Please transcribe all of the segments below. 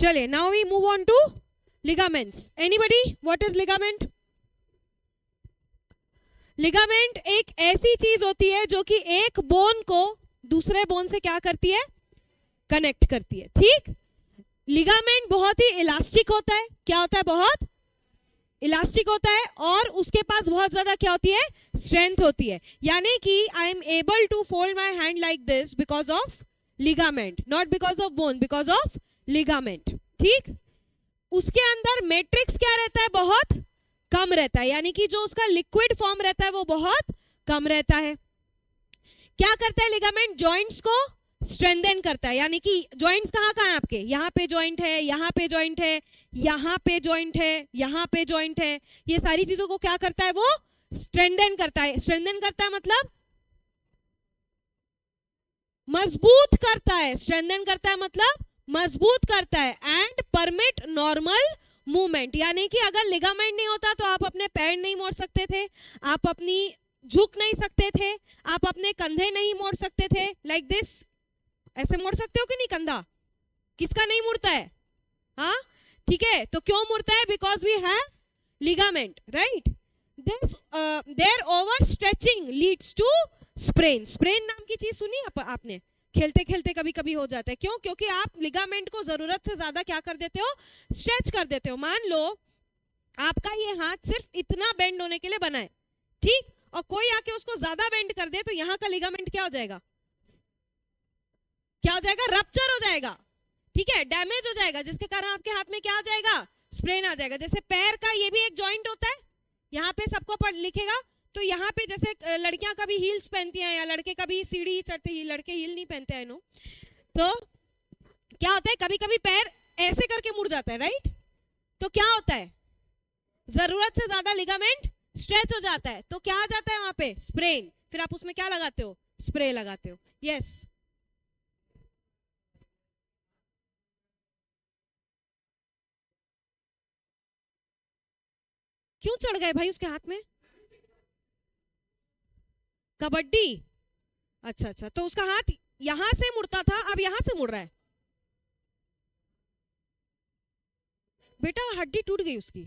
चलिए, now we move on to ligaments. Anybody, what is ligament? Ligament एक ऐसी चीज होती है जो कि एक बोन को दूसरे बोन से क्या करती है? कनेक्ट करती है. ठीक. लिगामेंट बहुत ही इलास्टिक होता है. क्या होता है? बहुत इलास्टिक होता है. और उसके पास बहुत ज्यादा क्या होती है? स्ट्रेंथ होती है. यानी कि I am able to fold my hand like this because of ligament, not because of bone, because of ligament. ठीक. उसके अंदर मैट्रिक्स क्या रहता है? बहुत कम रहता है. यानी कि जो उसका लिक्विड फॉर्म रहता है वो बहुत कम रहता है. क्या करता है लिगामेंट? जॉइंट्स को स्ट्रेंथन करता है. यानी कि जॉइंट्स कहाँ कहाँ है आपके? यहाँ पे जॉइंट है, यहाँ पे जॉइंट है, यहाँ पे जॉइंट है, यहाँ पे जॉइंट है. ये सारी चीजों को क्या करता है? वो स्ट्रेंथन करता है. स्ट्रेंथन करता है मतलब मजबूत करता है. स्ट्रेंथन करता है मतलब मजबूत करता है. And permit normal movement. यानी कि अगर लिगामेंट नहीं होता तो आप अपने पैर नहीं मोड़ सकते थे, आप अपनी झुक नहीं सकते थे, आप अपने कंधे नहीं मोड़ सकते थे. लाइक दिस ऐसे मोड़ सकते हो कि नहीं कंधा? किसका नहीं मुड़ता है? हाँ, ठीक है. तो क्यों मुड़ता है? Because we have ligament, right. There over stretching leads to sprain. Sprain नाम की चीज सुनी आपने? खेलते खेलते कभी कभी हो जाता है. क्यों? क्योंकि आप लिगामेंट को जरूरत से ज्यादा क्या कर देते हो? स्ट्रेच कर देते हो. मान लो आपका ये हाथ सिर्फ इतना बेंड होने के लिए बना है, ठीक, और कोई आके उसको ज्यादा बेंड कर दे तो यहाँ का लिगामेंट क्या हो जाएगा? क्या हो जाएगा? रप्चर हो जाएगा. ठीक है, डैमेज हो जाएगा, जिसके कारण आपके हाथ में क्या आ जाएगा? स्प्रेन आ जाएगा. जैसे पैर का ये भी एक जॉइंट होता है, यहाँ पे सबको पढ़ लिखेगा. तो यहाँ पे जैसे लड़कियां कभी हील्स पहनती हैं या लड़के कभी सीढ़ी चढ़ते ही, लड़के हील नहीं पहनते हैं नो. तो क्या होता है? कभी कभी पैर ऐसे करके मुड़ जाता है, राइट. तो क्या होता है? जरूरत से ज्यादा लिगामेंट स्ट्रेच हो जाता है. तो क्या आ जाता है वहां पे? स्प्रेन. फिर आप उसमें क्या लगाते हो? स्प्रे लगाते हो. यस. क्यों चढ़ गए भाई उसके हाथ में? कबड्डी. अच्छा अच्छा. तो उसका हाथ यहां से मुड़ता था, अब यहां से मुड़ रहा है. बेटा हड्डी टूट गई उसकी.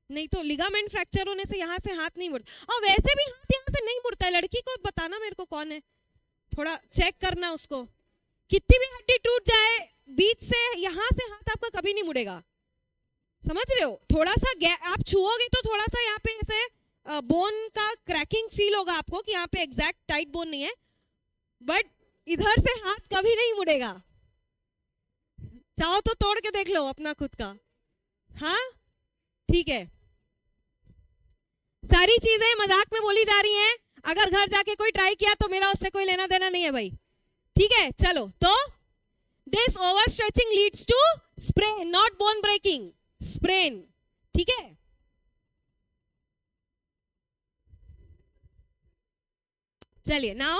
नहीं तो लिगामेंट फ्रैक्चर होने से यहाँ से हाथ नहीं मुड़ता. और वैसे भी हाथ यहाँ से नहीं मुड़ता है. लड़की को बताना मेरे को कौन है, थोड़ा चेक करना उसको. कितनी भी हड्डी टूट जाए बीच से, यहाँ से हाथ आपका कभी नहीं मुड़ेगा. समझ रहे हो? थोड़ा सा आप छुओगे तो थोड़ा सा यहाँ पे ऐसे बोन का क्रैकिंग फील होगा आपको कि यहाँ पे एग्जैक्ट टाइट बोन नहीं है, बट इधर से हाथ कभी नहीं मुड़ेगा. चाहो तो तोड़ के देख लो अपना खुद का. हाँ, ठीक है. सारी चीजें मजाक में बोली जा रही हैं. अगर घर जाके कोई ट्राई किया तो मेरा उससे कोई लेना देना नहीं है भाई. ठीक है, चलो. तो this over stretching leads to sprain, not bone breaking, sprain. ठीक है. चलिए, now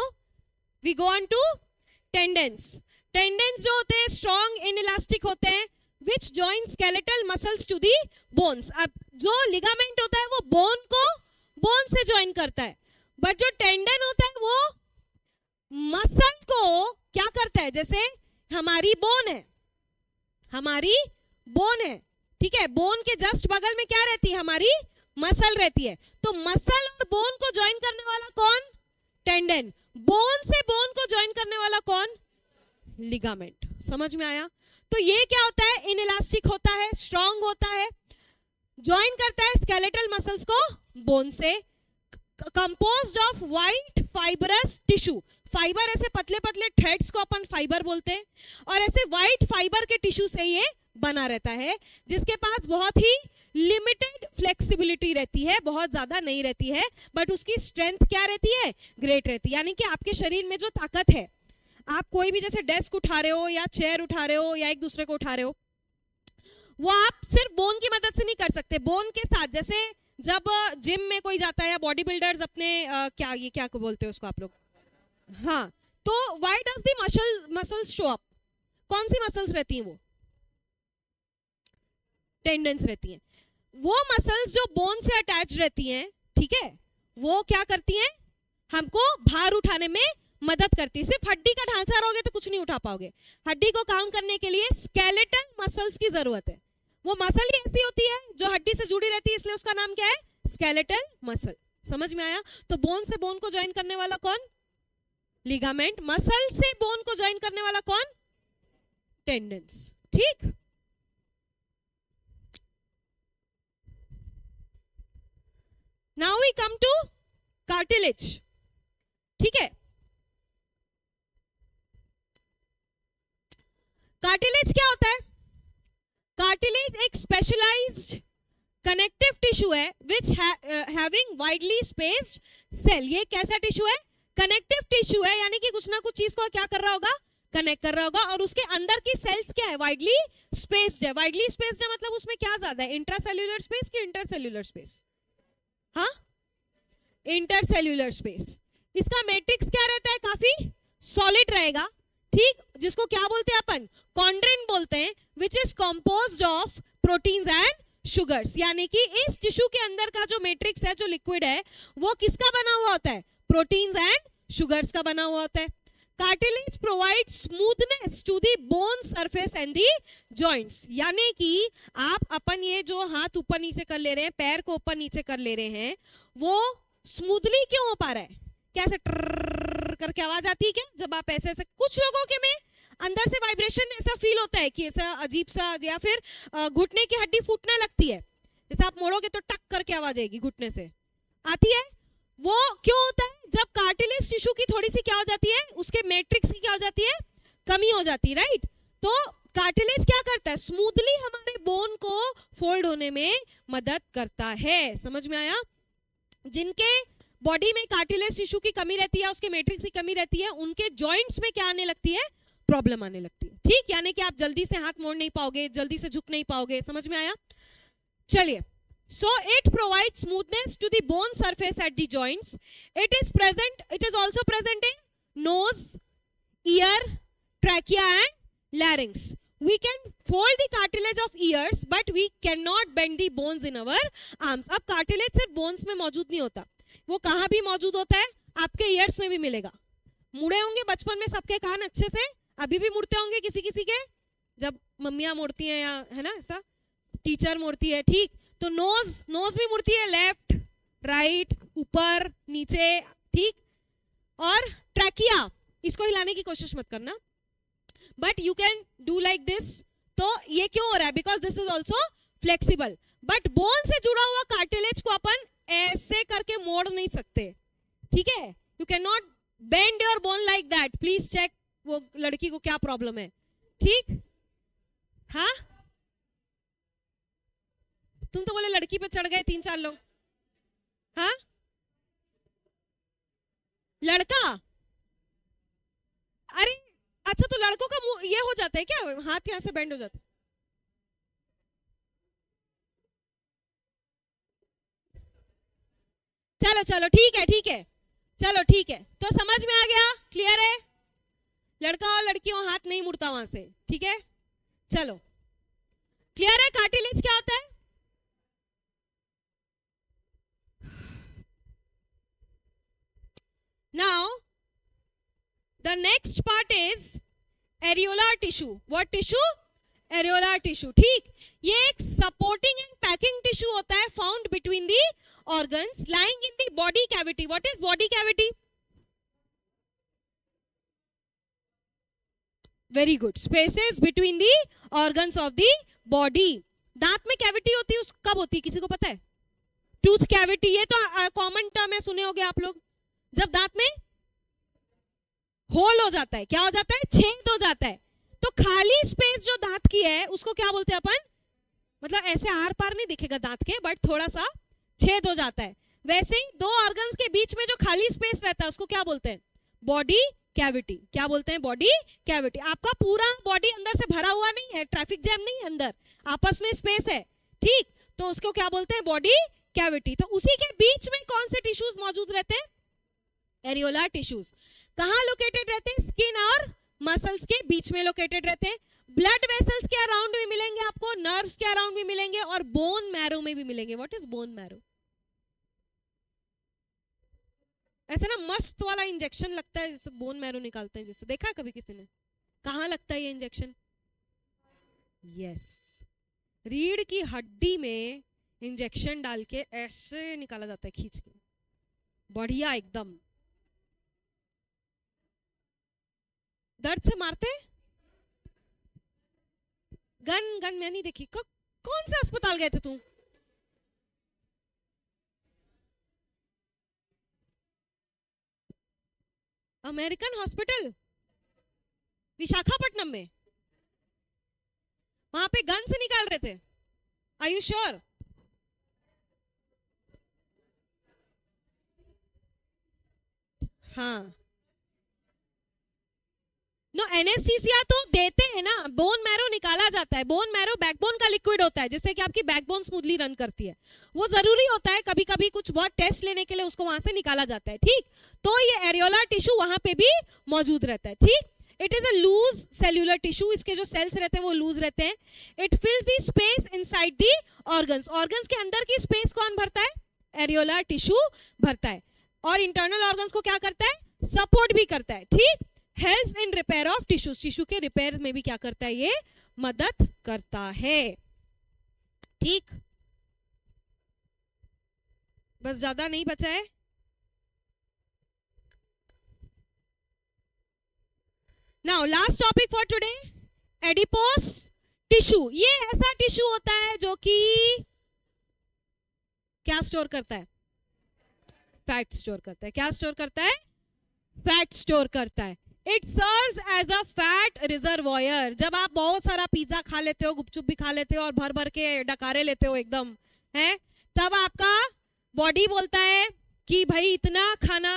we go on to tendons. Tendons जो होते हैं स्ट्रॉन्ग इनइलास्टिक होते हैं which join skeletal muscles to the bones. अब जो लिगामेंट होता है वो बोन को बोन से ज्वाइन करता है, बट जो टेंडन होता है वो मसल को क्या करता है? जैसे हमारी बोन है, हमारी बोन है, ठीक है, बोन के जस्ट बगल में क्या रहती है? हमारी मसल रहती है. तो मसल और बोन को ज्वाइन करने वाला कौन? टेंडन. बोन से बोन को ज्वाइन करने वाला कौन? लिगामेंट. समझ में आया? तो ये क्या होता है? इनइलास्टिक होता है, स्ट्रॉन्ग होता है, ज्वाइन करता है स्केलेटल मसल्स को बोन से, composed of white fibrous tissue. Fibre ऐसे पतले पतले थ्रेड्स को अपन फाइबर बोलते हैं, और ऐसे व्हाइट फाइबर के टिश्यू से ये बना रहता है, जिसके पास बहुत ही लिमिटेड फ्लेक्सिबिलिटी रहती है, बहुत ज्यादा नहीं रहती है, बट उसकी स्ट्रेंथ क्या रहती है? ग्रेट रहती है. यानी कि आपके शरीर में जो ताकत है, आप कोई भी जैसे डेस्क उठा रहे हो या चेयर उठा रहे हो या एक दूसरे को उठा रहे हो, वो आप सिर्फ बोन की मदद से नहीं कर सकते. बोन के साथ जैसे जब जिम में कोई जाता है या बॉडी बिल्डर्स अपने क्या को बोलते हैं उसको आप लोग? हाँ. तो why does the muscles show up? कौन सी मसल्स रहती हैं? वो टेंडेंस रहती हैं. वो मसल्स जो बोन से अटैच रहती हैं, ठीक है, वो क्या करती हैं? हमको भार उठाने में मदद करती है. सिर्फ हड्डी का ढांचा रहोगे तो कुछ नहीं उठा पाओगे. हड्डी को काम करने के लिए स्केलेटल मसल्स की जरूरत है। वो मसल ही ऐसी होती है जो हड्डी से जुड़ी रहती है, इसलिए उसका नाम क्या है? Skeletal muscle. समझ में आया? तो बोन से बोन को ज्वाइन करने वाला कौन? लिगामेंट। मसल से बोन को ज्वाइन करने वाला कौन? टेंडन्स। ठीक, now we come to cartilage. ठीक है, कार्टिलेज क्या होता है? कार्टिलेज एक स्पेशलाइज्ड कनेक्टिव टिश्यू है which having widely spaced cell. ये कैसा टिश्यू है? कनेक्टिव टिश्यू है, यानी कि कुछ ना कुछ चीज को क्या कर रहा होगा? कनेक्ट कर रहा होगा। और उसके अंदर की सेल्स क्या है? वाइडली स्पेस्ड है। वाइडली स्पेस्ड है मतलब उसमें क्या ज्यादा है? इंट्रासेल्यूलर स्पेस कि इंटरसेल्यूलर स्पेस? हाँ, इंटरसेल्यूलर स्पेस। इसका मैट्रिक्स क्या रहता है? काफी सॉलिड रहेगा। ठीक, जिसको क्या बोलते हैं अपन? कॉन्ड्रिन बोलते हैं, which is composed of proteins and sugars. यानी कि इस टिश्यू के अंदर का जो मैट्रिक्स है, जो लिक्विड है, वो किसका बना हुआ होता है? प्रोटीन्स एंड शुगर्स का बना हुआ होता है। Cartilage provide smoothness to the bone surface and the joints. यानी कि आप अपन ये जो हाथ ऊपर नीचे कर ले रहे हैं, पैर को ऊपर नीचे कर ले रहे हैं, वो स्मूथली क्यों हो पा रहा है? कैसे ट्रर करके आवाज आती है क्या जब आप ऐसे ऐसे? कुछ लोगों के में अंदर से वाइब्रेशन ऐसा फील होता है कि ऐसा अजीब सा, या फिर घुटने की हड्डी फूटने लगती है, जैसे आप मोड़ोगे तो टक करके आवाज आएगी, घुटने से आती है। वो क्यों होता है? जब कार्टिलेज टिश्यू की थोड़ी सी क्या हो जाती है? उसके मैट्रिक्स की क्या हो जाती है? कमी हो जाती है, राइट? तो कार्टिलेज क्या करता है? स्मूथली हमारे बोन को फोल्ड होने में मदद करता है। समझ में आया? जिनके बॉडी में कार्टिलेज टिश्यू की कमी रहती है, उसके मैट्रिक्स की कमी रहती है, उनके जॉइंट्स में क्या आने लगती है? प्रॉब्लम आने लगती है। ठीक, यानी कि आप जल्दी से हाथ मोड़ नहीं पाओगे, जल्दी से झुक नहीं पाओगे। समझ में आया? चलिए, so it provides smoothness to the bone surface at the joints. It is also present in nose, ear, trachea and larynx. We can fold the cartilage of ears, but we cannot bend the bones in our arms. अब cartilage सिर्फ bones में मौजूद नहीं होता, वो कहाँ भी मौजूद होता है? आपके ears में भी मिलेगा। मुड़े होंगे बचपन में सबके कान अच्छे से, अभी भी मुड़ते होंगे किसी किसी के, जब मम्मियाँ मुड़ती हैं, या है ना ऐसा, टीचर मुड़ती है। ठीक, तो नोज भी मुड़ती है, लेफ्ट राइट, ऊपर नीचे। ठीक, और ट्रैकिया, इसको हिलाने की कोशिश मत करना, but you can do like this. तो ये क्यों हो रहा है? Because this is also flexible. But bone से जुड़ा हुआ कार्टिलेज को अपन ऐसे करके मोड़ नहीं सकते। ठीक है, you can not bend your bone like that. Please check वो लड़की को क्या प्रॉब्लम है। ठीक, हाँ, तुम तो बोले लड़की पे चढ़ गए 3-4 लोग। हाँ, लड़का? अरे अच्छा, तो लड़कों का मुंह ये हो जाता है क्या? हाथ यहां से बेंड हो जाता है? चलो चलो ठीक है, ठीक है, चलो ठीक है। तो समझ में आ गया? क्लियर है? लड़का और लड़कियों हाथ नहीं मुड़ता वहां से। ठीक है, चलो क्लियर है? कार्टिलेज क्या होता है? Now, the next part is areolar tissue. What tissue? Areolar tissue. ठीक, ये एक supporting and packing tissue होता है, found between the organs, lying in the body cavity. What is body cavity? Very good. Spaces between the organs of the body. दांत में cavity होती है, उस कब होती है किसी को पता है? टूथ कैविटी, ये तो कॉमन टर्म है, सुने होंगे आप लोग। जब दांत में होल हो जाता है, क्या हो जाता है? छेद हो जाता है। तो खाली स्पेस जो दांत की है उसको क्या बोलते हैं अपन? मतलब ऐसे आर पार नहीं दिखेगा दांत के, बट थोड़ा सा छेद हो जाता है। वैसे ही दो ऑर्गन्स के बीच में जो खाली स्पेस रहता है उसको क्या बोलते हैं? Body cavity. क्या बोलते हैं? Body cavity. आपका पूरा बॉडी अंदर से भरा हुआ नहीं है, ट्रैफिक जैम नहीं है, अंदर आपस में स्पेस है। ठीक, तो उसको क्या बोलते हैं? Body cavity. तो उसी के बीच में कौन से टिश्यूज मौजूद रहते हैं? Areolar tissues. कहाँ लोकेटेड रहते हैं? स्किन और मसल्स के बीच में लोकेटेड रहते हैं। ब्लड वेसल्स के अराउंड भी मिलेंगे आपको, नर्व्स के अराउंड भी मिलेंगे, और बोन मैरो में भी मिलेंगे। What is bone marrow? ऐसे ना मस्त वाला इंजेक्शन लगता है, जैसे बोन मैरो निकालते हैं, जैसे देखा है कभी किसी ने? कहाँ लगता है ये इंजेक्शन? यस, रीढ़ की हड्डी में इंजेक्शन डाल के ऐसे निकाला जाता है खींच के, बढ़िया एकदम। दर्द से मारते? गन मैं नहीं देखी। कौन से अस्पताल गए थे तू? अमेरिकन हॉस्पिटल विशाखापट्टनम में, वहां पे गन से निकाल रहे थे? Are you sure? हाँ, नो एनेस्थीसिया तो देते हैं ना, बोन मैरो निकाला जाता है। बोन मैरो बैकबोन का लिक्विड होता है जिससे कि आपकी बैकबोन स्मूथली रन करती है, वो जरूरी होता है। कभी कभी कुछ बहुत टेस्ट लेने के लिए उसको वहां से निकाला जाता है, ठीक। तो ये एरियोलर टिश्यू वहां पे भी मौजूद रहता है, ठीक। It is a loose cellular tissue, इसके जो सेल्स रहते हैं वो लूज रहते हैं। It fills the space inside the organs, organs के अंदर की स्पेस कौन भरता है? एरियोलर टिश्यू भरता है। और इंटरनल ऑर्गन्स को क्या करता है? सपोर्ट भी करता है, ठीक। Helps in repair of tissues, tissue के रिपेयर में भी क्या करता है? ये मदद करता है, ठीक। बस ज्यादा नहीं बचा है। Now last topic for today, adipose tissue. ये ऐसा टिश्यू होता है जो कि क्या स्टोर करता है? फैट स्टोर करता है। क्या स्टोर करता है? फैट स्टोर करता है। It serves as a fat reservoir. जब आप बहुत सारा पिज्जा खा लेते हो, गुपचुप भी खा लेते हो और भर भर के डकारे लेते हो एकदम, है, तब आपका बॉडी बोलता है कि भाई इतना खाना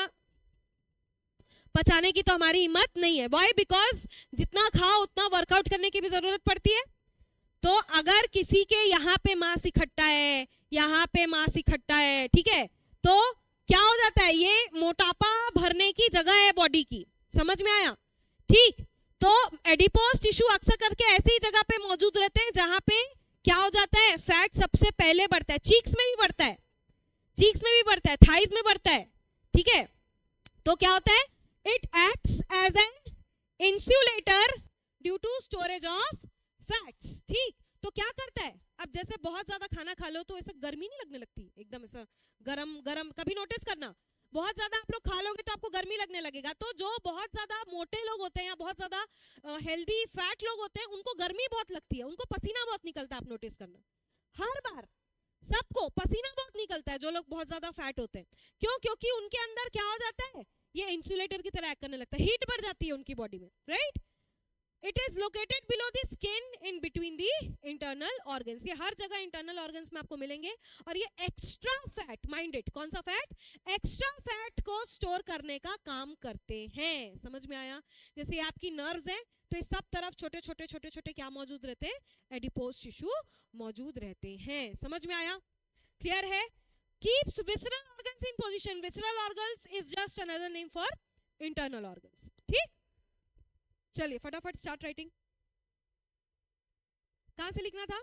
पचाने की तो हमारी हिम्मत नहीं है। व्हाई? बिकॉज जितना खाओ उतना वर्कआउट करने की भी जरूरत पड़ती है। तो अगर किसी के यहाँ पे मांस इकट्ठा है, यहाँ पे मांस इकट्ठा है, ठीक है, तो क्या हो जाता है? ये मोटापा भरने की जगह है बॉडी की। समझ में आया? ठीक। तो एडिपोस टिश्यू अक्सर करके ऐसी जगह पे मौजूद रहते हैं जहां पे क्या हो जाता है? फैट सबसे पहले बढ़ता है। चीक्स में भी बढ़ता है, चीक्स में भी बढ़ता है, थाइज में बढ़ता है, ठीक है। तो क्या होता है? It acts as an insulator due to storage of fats, ठीक। तो क्या करता है? अब जैसे बहुत ज्यादा खाना खा लो तो ऐसा गर्मी नहीं लगने लगती, एकदम ऐसा गरम गरम। कभी नोटिस करना, बहुत ज्यादा आप लोग खा लोगे तो आपको गर्मी लगने लगेगा। तो जो बहुत ज्यादा मोटे लोग होते हैं या बहुत ज्यादा हेल्दी फैट लोग होते हैं, उनको गर्मी बहुत लगती है, उनको पसीना बहुत निकलता है। आप नोटिस करना, हर बार सबको पसीना बहुत निकलता है जो लोग बहुत ज्यादा फैट होते हैं। क्यों? क्योंकि उनके अंदर क्या हो जाता है? ये इंसुलेटर की तरह एक्ट करने लगता है, हीट बढ़ जाती है उनकी बॉडी में, right. It is located below the skin in between the internal organs. ये हर जगह इंटरनल ऑर्गन्स में आपको मिलेंगे। और ये एक्स्ट्रा फैट, माइंड इट, कौन सा फैट? एक्स्ट्रा फैट को स्टोर करने का काम करते हैं। समझ में आया? जैसे ये आपकी नर्व्स हैं, तो इस सब तरफ छोटे छोटे छोटे छोटे क्या मौजूद रहते हैं? एडिपोस टिश्यू मौजूद रहते हैं। समझ में आया? क्लियर है? Keeps visceral organs in position. Visceral organs is just another name for internal organs, ठीक। चलिए फटाफट स्टार्ट राइटिंग। कहां से लिखना था?